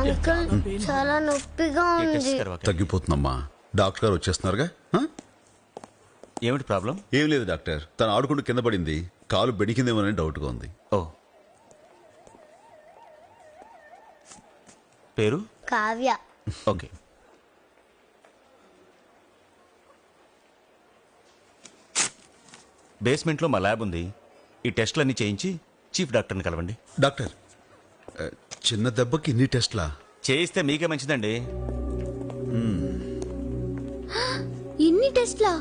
Uncle చాలా నొప్పిగా ఉంది. తగ్గిపోతుందమ్మా. డాక్టర్ గారు వచ్చేస్తున్నారుగా. ఏమిటి ప్రాబ్లం? ఏం లేదు డాక్టర్, తను ఆడుకుంటూ కింద పడింది, కాలు బెడికిందేమోనని డౌట్గా ఉంది. ఓ, పేరు? కావ్య. ఓకే. బేస్మెంట్లో మా ల్యాబ్ ఉంది. ఈ టెస్ట్లన్నీ చేయించి చీఫ్ డాక్టర్ని కలవండి. డాక్టర్, చిన్న దెబ్బకి ఇన్ని టెస్ట్లా? చేయిస్తే మీకే మంచిదండి. ఇన్ని టెస్ట్లా?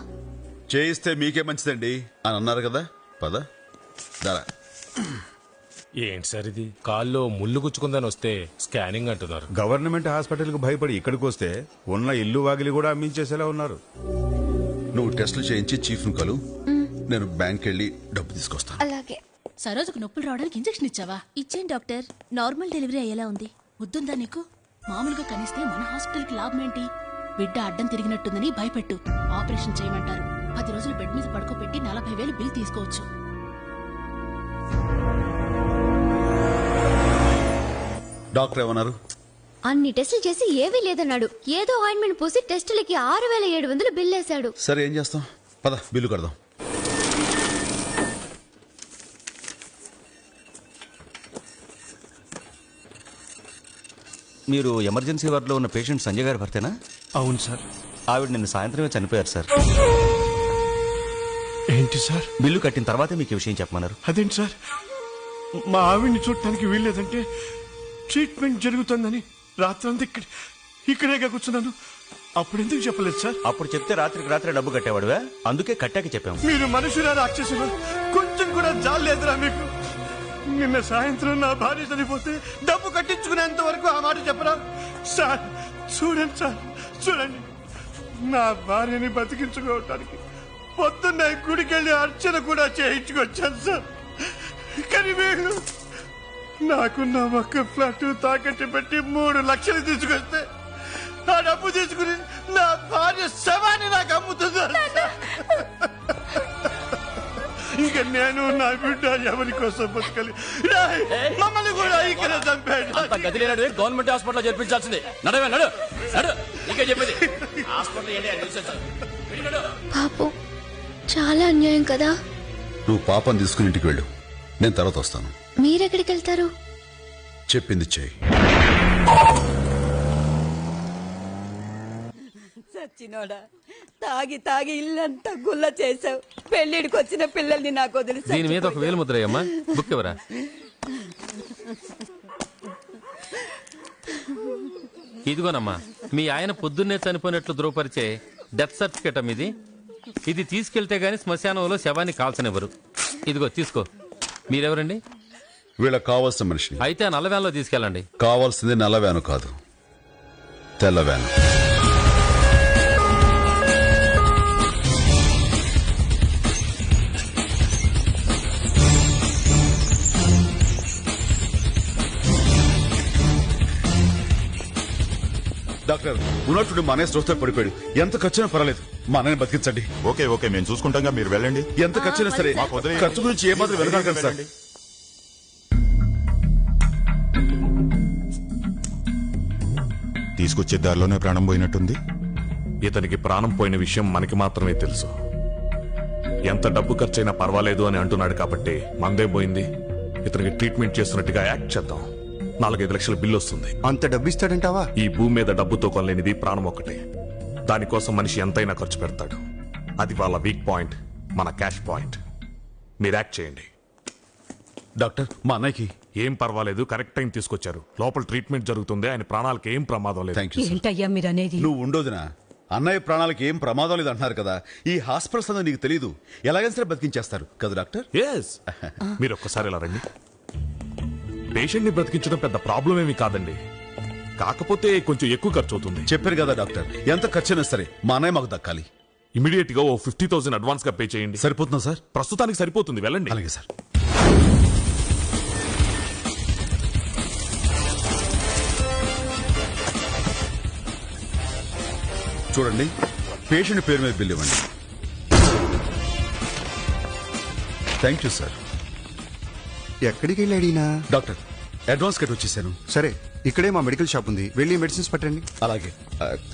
చేయిస్తే మీకే మంచిదండి అని అన్నారు కదా. పద దారా. ఏంటి సార్ ఇది? కాల్లో ముళ్ళు గుచ్చుకుందని వస్తే స్కానింగ్ అంటున్నారు. గవర్నమెంట్ హాస్పిటల్కి భయపడి ఇక్కడికి వస్తే ఉన్న ఇల్లు వాకిలి కూడా అమ్మించేసేలా ఉన్నారు. నువ్వు టెస్టులు చేయించి చీఫ్ను కలు, నేను బ్యాంక్ వెళ్ళి డబ్బు తీసుకొస్తాను. అలాగే. సరోజకు నొప్పులు రావడానికి ఇంజెక్షన్ ఇచ్చావా? ఇచ్చేం డాక్టర్. నార్మల్ డెలివరీ అయ్యేలా ఉంది. వద్దుందా నీకు? మామూలుగా కనిస్తే మన హాస్పిటల్కి లాభం ఏంటి? బిడ్డ అడ్డం తిరిగినట్టుందని భయపెట్టు. ఆపరేషన్ చేయమంటారు. 10 రోజులు బెడ్ మీద పడుకోబెట్టి 40,000 బిల్ తీసుకోవచ్చు. డాక్టర్ ఏమన్నారు? అన్ని టెస్టులు చేసి ఏవీ లేదన్నాడు. ఏదో ఆయింట్మెంట్ పూసి టెస్టులకి 6,700 బిల్ వేశాడు. సరే ఏం చేస్తాం, పద బిల్లు కడదాం. మీరు ఎమర్జెన్సీ వార్డులో ఉన్న పేషెంట్ సంజయ్ గారి భర్తేనా? అవును సార్. ఆవిడ నిన్న సాయంత్రమే చనిపోయారు సార్. ఏంటి సార్? బిల్లు కట్టిన తర్వాతే మీకు ఈ విషయం చెప్పమన్నారు. అదేంటి సార్, మా ఆవిడ్ని చూడటానికి వీల్లేదంటే ట్రీట్మెంట్ జరుగుతుందని రాత్రంతా ఇక్కడేగా కూర్చున్నాను. అప్పుడు ఎందుకు చెప్పలేదు సార్? అప్పుడు చెప్తే రాత్రికి రాత్రే డబ్బు కట్టేవాడువా, అందుకే కట్టాక చెప్పాము. మీరు మనుషులా రాక్షసులు? కొంచెం కూడా జాలేదురా మీకు? నిన్న సాయంత్రం నా భార్య చనిపోతే డబ్బు కట్టించుకునేంత వరకు ఆ మాట చెప్పరా సార్? చూడండి సార్, చూడండి, నా భార్యని బతికించుకోవటానికి పొద్దున్న గుడికెళ్ళి అర్చన కూడా చేయించుకొచ్చాను సార్. కానీ వీళ్ళు నాకున్న ఒక్క ఫ్లాట్ తాకట్టు పెట్టి 3 లక్షలు తీసుకొస్తే ఆ డబ్బు తీసుకుని నా భార్య శవాన్ని నాకు అమ్ముతున్నారు. ఇంకా నేను నా బిడ్డ ఎవరి కోసం బతకాలి? మమ్మల్ని కూడా ఇక్కడ చంపాడు. Government hospital చేర్పించాల్సింది. నడవే నడు నడు, నీకే చెప్పేది. పాపం, చాలా అన్యాయం కదా. నువ్వు పాపం తీసుకుని ఇంటికి వెళ్ళు, నేను తర్వాత వస్తాను. మీరెక్కడికి వెళ్తారు? చెప్పింది చెయ్యి. సచ్చినోడా, తాగి తాగి ఇల్లంతా గుల్ల చేసావు. పెళ్లిడికి వచ్చిన పిల్లల్ని నాకు వదిలి దీని మీద ఒక వేలు ముద్రయ్యమ్మా. బుక్ ఎవరా? ఇదిగోనమ్మా, మీ ఆయన పొద్దున్నే చనిపోయినట్లు ధృవపరిచే డెత్ సర్టిఫికేట్ అమ్మ ఇది. ఇది తీసుకెళ్తే గానీ శ్మశానంలో శవాన్ని కాల్చనివ్వరు. ఇదిగో తీసుకో. మీరెవరండి? వీళ్ళకి కావాల్సిన మనిషిని. అయితే ఆ నల్ల వ్యాన్లో తీసుకెళ్ళండి. కావాల్సింది నల్ల వ్యాను కాదు, తెల్ల వ్యాను. డాక్టర్, ఉన్నట్టుండి మా అన్నయ్య స్ట్రోక్ పడిపోయాడు. ఎంత ఖర్చునా పర్వాలేదు, మా అన్నయ్యని బతికించండి. ఓకే ఓకే, మేము చూసుకుంటాం, మీరు వెళ్ళండి. ఎంత ఖర్చునా సరే, ఖర్చు గురించి ఏమాత్రం వెనకాడకండి సార్. తీసుకొచ్చే దారిలోనే ప్రాణం పోయినట్టుంది. ఇతనికి ప్రాణం పోయిన విషయం మనకి మాత్రమే తెలుసు. ఎంత డబ్బు ఖర్చైనా పర్వాలేదు అని అంటున్నాడు కాబట్టి మందే పోయింది. ఇతనికి ట్రీట్మెంట్ చేస్తున్నట్టుగా యాక్ట్ చేద్దాం. 4-5 లక్షల బిల్లు వస్తుంది. అంత డబ్బు ఇస్తాడంటావా? ఈ భూమి మీద డబ్బుతో కొనలేనిది ప్రాణం ఒక్కటే. దానికోసం మనిషి ఎంతైనా ఖర్చు పెడతాడు. అది వాళ్ళ వీక్ పాయింట్, మన క్యాష్ పాయింట్. మీరు యాక్ట్ చేయండి. డాక్టర్, మా అన్నయ్యకి ఏం పర్వాలేదు, కరెక్ట్ టైం తీసుకొచ్చారు. లోపల ట్రీట్మెంట్ జరుగుతుంది, ఆయన ప్రాణాలకు ఏం ప్రమాదం లేదు. Thank you sir. ఏంటయ్యా మీరు అనేది? నువ్వు ఉండోదినా, అన్నయ్య ప్రాణాలకి ఏం ప్రమాదం లేదు అంటున్నారు కదా. ఈ హాస్పిటల్స్ అన్నది నీకు తెలీదు, ఎలాగైనా సరే బతికించేస్తారు కదా డాక్టర్. మీరు ఒక్కసారి ఇలా రండి. పేషెంట్ ని బ్రతికించడం పెద్ద ప్రాబ్లం ఏమి కాదండి, కాకపోతే కొంచెం ఎక్కువ ఖర్చు అవుతుంది. చెప్పారు కదా డాక్టర్, ఎంత ఖర్చైనా సరే మా అన్నయ్య మాకు దక్కాలి. ఇమీడియట్ గా 50,000 అడ్వాన్స్ గా పే చేయండి. సరిపోతుందా సార్? ప్రస్తుతానికి సరిపోతుంది, వెళ్ళండి. అలాగే సార్. చూడండి, పేషెంట్ పేరు మీద బిల్ ఇవ్వండి. Thank you sir. ఎక్కడికి వెళ్ళాడినా? డాక్టర్, అడ్వాన్స్ కట్ వచ్చేసాను. సరే, ఇక్కడే మా మెడికల్ షాప్ ఉంది, వెళ్ళి మెడిసిన్స్ పట్టండి. అలాగే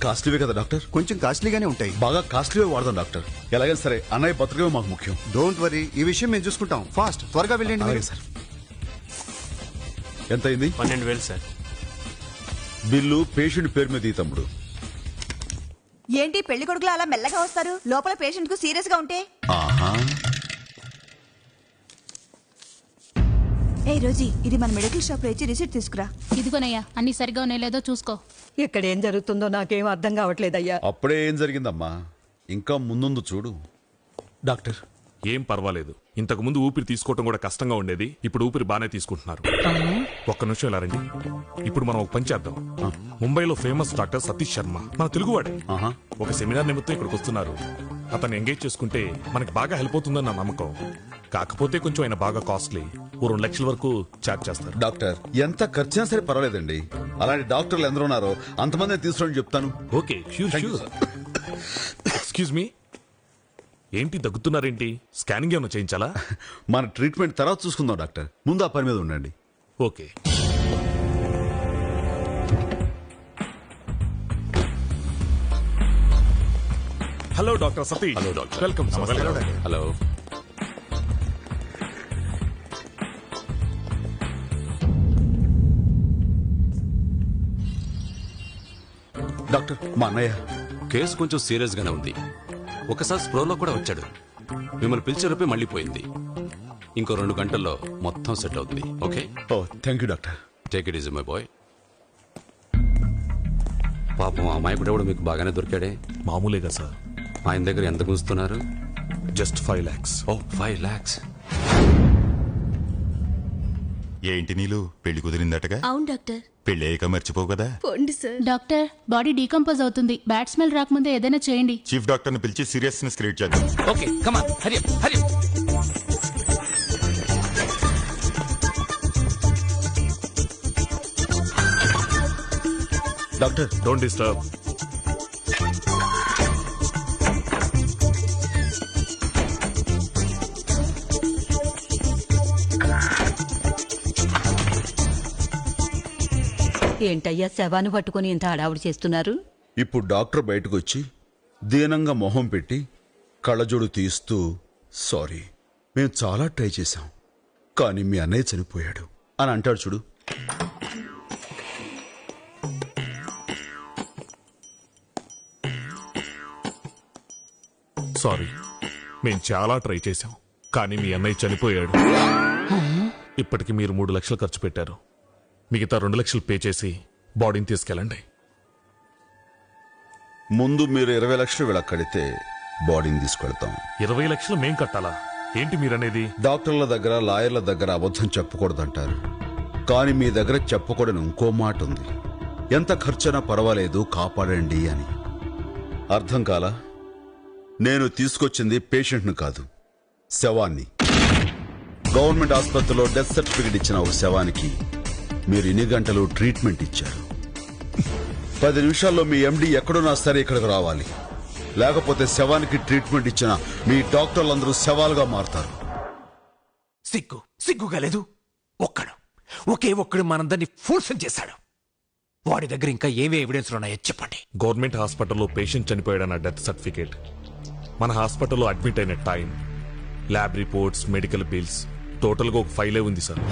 కాస్ట్లీవే కదా డాక్టర్? కొంచెం కాస్ట్లీగానే ఉంటాయి. బాగా కాస్ట్లీవే వాడదాం డాక్టర్. ఎలాగైనా సరే అన్నయ్య బతకమే మాకు ముఖ్యం. డోంట్ వరీ, ఈ విషయం మేము చూసుకుంటాం. ఫాస్ట్, త్వరగా వెళ్ళండి. అలాగే సార్. ఎంత అయింది? 12,000 సార్. బిల్లు పేషెంట్ పేరు మీద ఈ తమ్ముడు. ఏంటి పెళ్లి కొడుకులు అలా మెల్లగా వస్తారు? లోపల పేషెంట్ కు సీరియస్ గా ఉంటే. ఆహా, ఏ రోజీ, ఇది మన మెడికల్ షాప్ లో ఇచ్చి రిసిప్ట్ తీసుకురా. ఇదిగోనయ్యా, అన్ని సరిగా ఉన్నాయో లేదో చూసుకో. ఇక్కడ ఏం జరుగుతుందో నాకేం అర్థం కావట్లేదయ్యా. అప్పుడే ఏం జరిగిందమ్మా? ఇంకా ముందు చూడు. డాక్టర్, ఏం పర్వాలేదు. ఇంతకు ముందు ఊపిరి తీసుకోవటం కూడా కష్టంగా ఉండేది, ఇప్పుడు ఊపిరి బాగానే తీసుకుంటున్నారు. ఒక్క నిమిషం ఇలా రండి. ఇప్పుడు మనం ఒక పని చేద్దాం. ముంబైలో ఫేమస్ డాక్టర్ సతీష్ శర్మ మన తెలుగువాడే. ఒక సెమినార్ నిమిత్తం ఇక్కడికి వస్తున్నారు. అతను ఎంగేజ్ చేసుకుంటే మనకి బాగా హెల్ప్ అవుతుందని నా నమ్మకం. కాకపోతే కొంచెం ఆయన బాగా కాస్ట్లీ, 2 లక్షల వరకు చార్జ్ చేస్తారు. డాక్టర్ ఎంత ఖర్చైనా సరే పర్వాలేదండి. అలాంటి డాక్టర్లు ఎందరో ఉన్నారో అంతమంది తీసుకుని చెప్తాను. Okay, sure sure. Excuse me, ఏంటి దగ్గుతున్నారేంటి? స్కానింగ్ ఏమైనా చేయించాలా? మన ట్రీట్మెంట్ తర్వాత చూసుకుందాం డాక్టర్, ముందు ఆ పని మీద ఉండండి. Okay. Hello doctor Satish. Hello doctor. Welcome sir. Hello. Doctor, మా అన్నయ్య కేసు కొంచెం సీరియస్ గానే ఉంది. ఒకసారి స్ప్రోలో కూడా వచ్చాడు. మిమ్మల్ని పిలిచేలోపే మళ్ళీ పోయింది. ఇంకో 2 గంటల్లో మొత్తం సెట్ అవుతుంది. Okay? Oh thank you doctor. Take it easy my boy. పాపం ఆ అమ్మాయి కూడా మీకు బాగానే దొరికాడే. మామూలేగా సార్. ఆయన దగ్గర ఎంత గుంజుతున్నారు? Just 5 lakhs. ఓ 5 lakhs. ఏంటి నీళ్ళు పెళ్లి కుదిరిందటగా? అవును డాక్టర్. పెళ్లి అయ్యాక మర్చిపోవు కదా. పోండి సార్. డాక్టర్, బాడీ డీకంపోజ్ అవుతుంది. బ్యాడ్ స్మెల్ రాకముందే ఏదైనా చేయండి. చీఫ్ డాక్టర్ ని పిలిచి సీరియస్నెస్ క్రియేట్ చేద్దాం. Okay, come on, Hari up, Hari up. Doctor, don't disturb. ఏంటయ్యా శవాన్ని పట్టుకుని ఇంత హడావుడి చేస్తున్నారు? ఇప్పుడు డాక్టర్ బయటకు వచ్చి దీనంగా మొహం పెట్టి కళ్ళజోడు తీస్తూ, సారీ మేము చాలా ట్రై చేశాం కానీ మీ అన్నయ్య చనిపోయాడు అని అంటాడు చూడు. సారీ, మేము చాలా ట్రై చేశాం కానీ మీ అన్నయ్య చనిపోయాడు. ఇప్పటికి మీరు 3 లక్షలు ఖర్చు పెట్టారు. మిగతా 2 లక్షలు పే చేసి బాడీని తీసుకెళ్ళండి. ముందు మీరు 20 లక్షలు వీళ్ళకి కడితే బాడీని తీసుకెళ్తాం. 20 లక్షలు మేం కట్టాలా? ఏంటి మీరనేది? డాక్టర్ల దగ్గర లాయర్ల దగ్గర అబద్ధం చెప్పకూడదంటారు కానీ మీ దగ్గర చెప్పకూడని ఇంకో మాట ఉంది. ఎంత ఖర్చైనా పర్వాలేదు కాపాడండి అని. అర్థం కాలా? నేను తీసుకొచ్చింది పేషెంట్ను కాదు, శవాన్ని. గవర్నమెంట్ ఆసుపత్రిలో డెత్ సర్టిఫికెట్ ఇచ్చిన ఒక శవానికి మీరు ఇన్ని గంటలు ట్రీట్మెంట్ ఇచ్చారు. 10 నిమిషాల్లో మీ ఎండి ఎక్కడున్నా సరే ఇక్కడికి రావాలి. లేకపోతే శవానికి ట్రీట్మెంట్ ఇచ్చిన మీ డాక్టర్లందరూ శవాలుగా మారుతారు. సిగ్గుగా లేదు? ఒకే ఒక్కడు మనందరినీ ఫోర్స్ చేశాడు. వాడి దగ్గర ఇంకా ఏవే ఎవిడెన్స్ ఉన్నాయో చెప్పండి. గవర్నమెంట్ హాస్పిటల్లో పేషెంట్ చనిపోయాడన్న డెత్ సర్టిఫికేట్, మన హాస్పిటల్లో అడ్మిట్ అయిన time, lab reports, medical bills, టోటల్గా ఒక ఫైలే ఉంది సార్.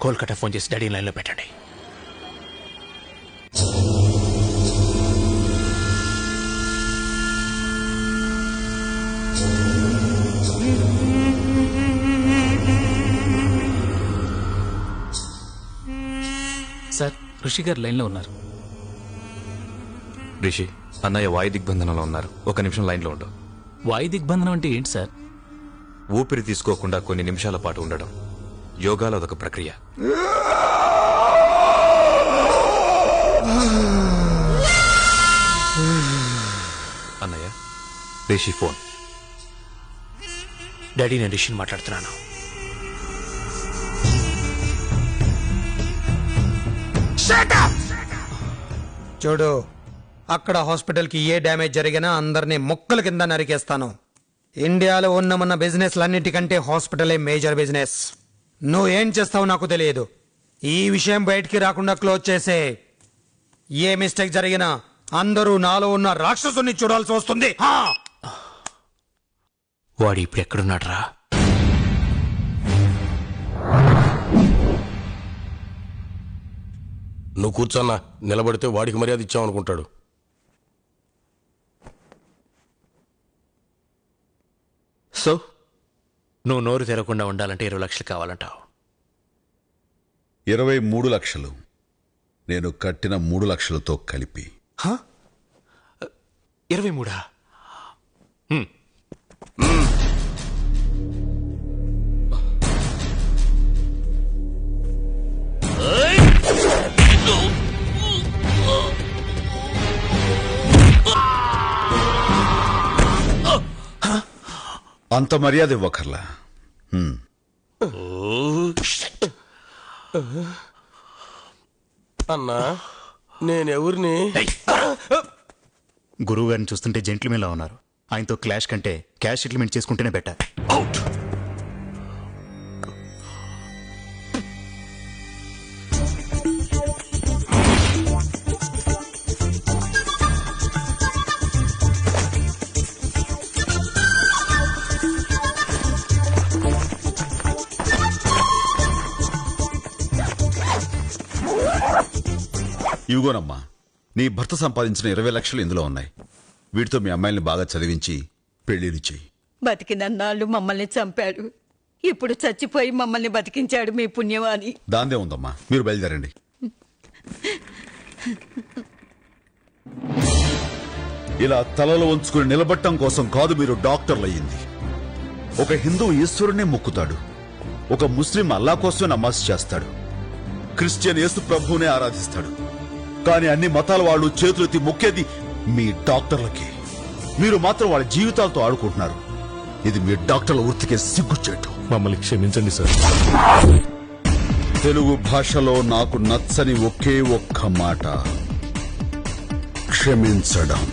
కోల్కతా ఫోన్ చేసి డాడీ లైన్లో పెట్టండి. సార్, ఋషి గారు లైన్లో ఉన్నారు. రిషి, అన్నయ్య వాయు దిగ్బంధనంలో ఉన్నారు. 1 నిమిషం లైన్లో ఉండు. వాయు దిగ్బంధనం అంటే ఏంటి సార్? ఊపిరి తీసుకోకుండా కొన్ని నిమిషాల పాటు ఉండడం. యోగాలో అదొక ప్రక్రియ. అన్నయ్య, రిషి ఫోన్. డాడీ, నేను రిషిని మాట్లాడుతున్నాను. చూడు, అక్కడ హాస్పిటల్కి ఏ డ్యామేజ్ జరిగినా అందరినీ ముక్కల కింద నరికేస్తాను. ఇండియాలో ఉన్న మన బిజినెస్లన్నిటికంటే హాస్పిటలే మేజర్ బిజినెస్. నువ్వేం చేస్తావు నాకు తెలియదు. ఈ విషయం బయటికి రాకుండా క్లోజ్ చేసే. ఏ మిస్టేక్ జరిగినా అందరూ నాలో ఉన్న రాక్షసుని చూడాల్సి వస్తుంది. వాడు ఇప్పుడు ఎక్కడున్నాడు రా? నువ్వు కూర్చోన్నా, నిలబడితే వాడికి మర్యాద ఇచ్చామనుకుంటాడు. సో నువ్వు నోరు తెరవకుండా ఉండాలంటే 20 లక్షలు కావాలంటావు. 23 లక్షలు నేను కట్టిన 3 లక్షలతో కలిపి. 23? అంత మర్యాద ఇవ్వకర్లా. అన్నా నేనెవరిని? గురువు గారిని చూస్తుంటే జెంట్లమెన్లా ఉన్నారు. ఆయనతో క్లాష్ కంటే క్యాష్ సెటిల్మెంట్ చేసుకుంటేనే బెటర్. ఇవిగోనమ్మా, నీ భర్త సంపాదించిన 20 లక్షలు ఇందులో ఉన్నాయి. వీటితో మీ అమ్మాయిని బాగా చదివించి పెళ్లిని చెయ్యి. బతికినన్నాళ్ళు మమ్మల్ని చంపాడు, ఇప్పుడు చచ్చిపోయి మమ్మల్ని బతికించాడు మీ పుణ్యవాణి. దాందే ఉందమ్మా, మీరు బయలుదేరండి. ఇలా తలలో ఉంచుకుని నిలబట్టం కోసం కాదు మీరు డాక్టర్లు అయ్యింది. ఒక హిందూ ఈశ్వరునే మొక్కుతాడు, ఒక ముస్లిం అల్లా కోసమే నమాజ్ చేస్తాడు, క్రిస్టియన్ యేసు ప్రభువునే ఆరాధిస్తాడు. కానీ అన్ని మతాల వాళ్ళు చేతులెత్తి మొక్కేది మీ డాక్టర్లకి. మీరు మాత్రం వాళ్ళ జీవితాలతో ఆడుకుంటున్నారు. ఇది మీ డాక్టర్ల వృత్తికే సిగ్గుచేటు. మమ్మల్ని క్షమించండి సార్. తెలుగు భాషలో నాకు నచ్చని ఒకే ఒక్క మాట క్షమించడం.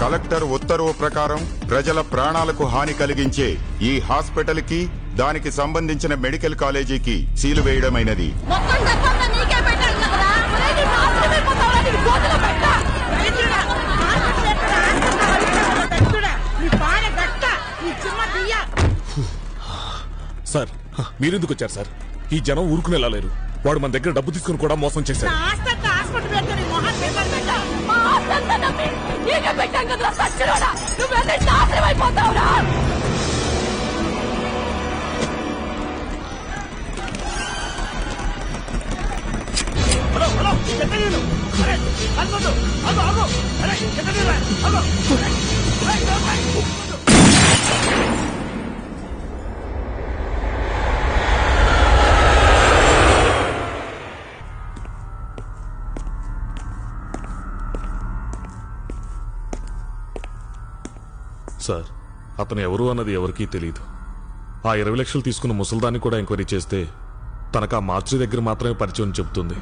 కలెక్టర్ ఉత్తర్వు ప్రకారం ప్రజల ప్రాణాలకు హాని కలిగించే ఈ హాస్పిటల్ కి, దానికి సంబంధించిన మెడికల్ కాలేజీకి సీలు వేయడమైనది. సార్ మీరెందుకు వచ్చారు సార్? ఈ జనం ఊరుకునేలా లేరు. వాడు మన దగ్గర డబ్బు తీసుకుని కూడా మోసం చేశారు. సార్ అతను ఎవరు అన్నది ఎవరికీ తెలియదు. ఆ 20 లక్షలు తీసుకున్న ముసల్దాన్ని కూడా ఎంక్వైరీ చేస్తే తనకు ఆ మార్చి దగ్గర మాత్రమే పరిచయం చెబుతుంది.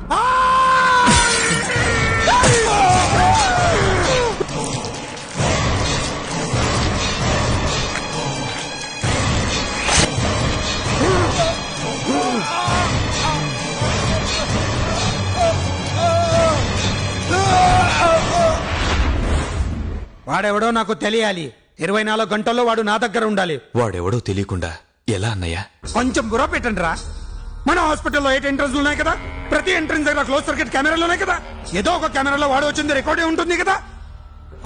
వాడెవడో నాకు తెలియాలి. 24 గంటల్లో వాడు నా దగ్గర ఉండాలి. వాడెవడో తెలియకుండా ఎలా అన్నయ్యా? కొంచెం బుర్ర పెట్టండి రా. మన హాస్పిటల్లో 8 ఎంట్రన్స్ ఉన్నాయి కదా, ప్రతి ఎంట్రన్స్ దగ్గర క్లోజ్ సర్క్యూట్ కెమెరాలు ఉన్నాయి కదా. ఏదో ఒక కెమెరాలో వాడు వచ్చింది రికార్డే ఉంటుంది కదా.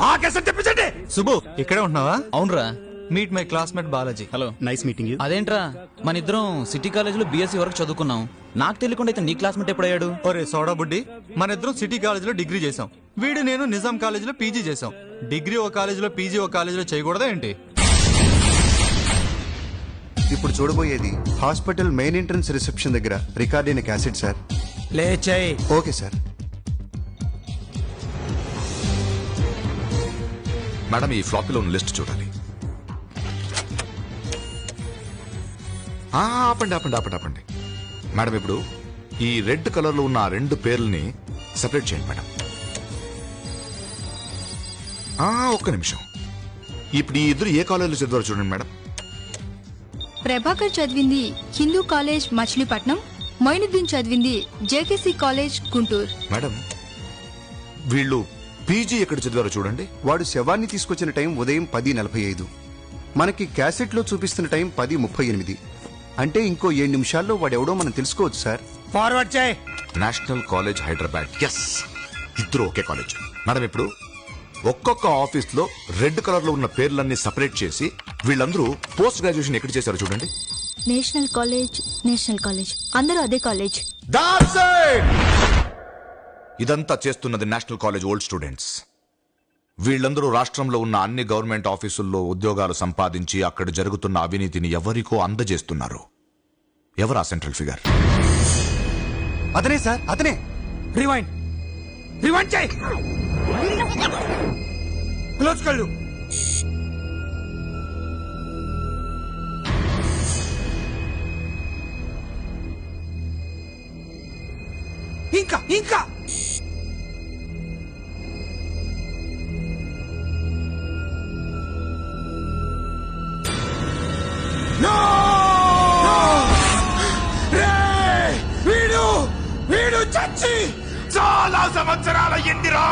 ఆ కేసెట్ తెప్పించండి. సుబ్బు ఇక్కడే ఉంటున్నావా? అవునరా. Meet my classmate Balaji. Hello. Nice meeting. అదేంట్రా, మన ఇద్దరం సిటీ కాలేజీలో బీఎస్సీ వరకు చదువుకున్నాం. నాకు తెలియకుండా అయితే నీ క్లాస్మేట్ ఎప్పుడయ్యాడు? ఒరే సోడా బుడ్డి, మన ఇద్దరం సిటీ కాలేజీలో డిగ్రీ చేసాం. వీడు నేను నిజాం కాలేజీలో పీజీ చేసాం. డిగ్రీ ఓ కాలేజీలో పీజీ ఓ కాలేజీలో చేయకూడదా ఏంటి? ఇప్పుడు చూడబోయేది హాస్పిటల్ మెయిన్ ఎంట్రన్స్ రిసెప్షన్ దగ్గర రికార్డ్ అయిన క్యాసెట్ సార్. లేచాయి. Okay sir. మేడం ఈ ఫ్లాపీలో ఉన్న లిస్ట్ చూడాలి. ఆపండి ఆపండి ఆపండి ఆపండి మేడం, ఇప్పుడు ఈ రెడ్ కలర్ లో ఉన్న ఆ 2 పేర్లని సెపరేట్ చేయండి మేడం. ఒక్క నిమిషం. ఇప్పుడు ఈ ఇద్దరు ఏ కాలేజీలో చదివారో చూడండి మేడం. ప్రభాకర్ చదివింది హిందూ కాలేజ్ మచిలీపట్నం, మొయినుద్దీన్ చదివింది జేకేసీ కాలేజ్ గుంటూరు. మేడం వీళ్ళు పీజీ ఎక్కడ చదివారో చూడండి. వాడు శవాన్ని తీసుకొచ్చిన టైం ఉదయం 10:45. మనకి క్యాసెట్ లో చూపిస్తున్న టైం 10:38. అంటే ఇంకో 7 నిమిషాల్లో వాడెవడో మనం తెలుసుకోవచ్చు సార్. ఫార్వర్డ్ చేయి. National college Hyderabad. ఎస్, ఇద్దరు ఒకే కాలేజ్. మేడం ఇప్పుడు ఒక్కొక్క ఆఫీస్ లో రెడ్ కలర్ లో ఉన్న పేర్లన్నీ సపరేట్ చేసి వీళ్ళందరూ పోస్ట్ గ్రాడ్యుయేషన్ ఎక్కడ చేశారో చూడండి. నేషనల్ కాలేజ్ అందరూ అదే కాలేజ్. ఇదంతా చేస్తున్నది నేషనల్ కాలేజ్ ఓల్డ్ స్టూడెంట్స్. వీళ్ళందరూ రాష్ట్రంలో ఉన్న అన్ని గవర్నమెంట్ ఆఫీసుల్లో ఉద్యోగాలు సంపాదించి అక్కడ జరుగుతున్న అవినీతిని ఎవరికో అందజేస్తున్నారు. ఎవరా సెంట్రల్ ఫిగర్? అతనే సార్, అతనే. రివైండ్ చేయి. క్లోజ్ కళ్ళు. ఇంకా వీడు చచ్చి చాలా సంవత్సరాల ఎందిరా.